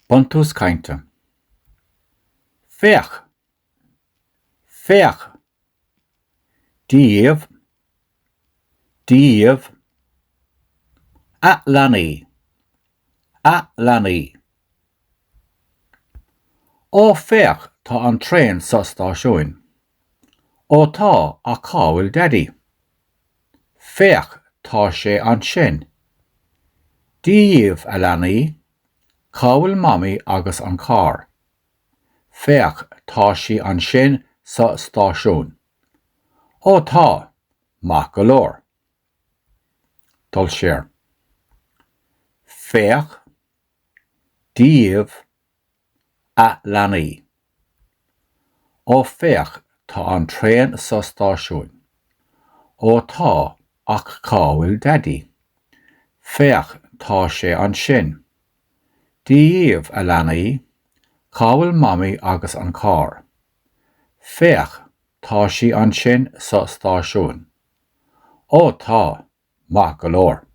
Buntus cainte. Fech. Fech. Díomh. Díomh. Atlani. Atlani. Ó fech tá an tréin sa stáisiúin. Ó tá a cábhail daddy. Fech tá sé an sin. Díomh Atlani. Cábhail mammy agus an car. Fech tá sí an sin sa stáisiún. Ó tá, mac go leor. Dul sér. Fech. Díomh. Atlani. Ó fech tá an tréin sa stáisiún. Ó tá ach cábhail daddy. Fech tá sé an sin. Díomh Atlani. Cábhail mammy agus an car. Fech tá sí an sin sa stáisiún. Ó tá, mac go leor.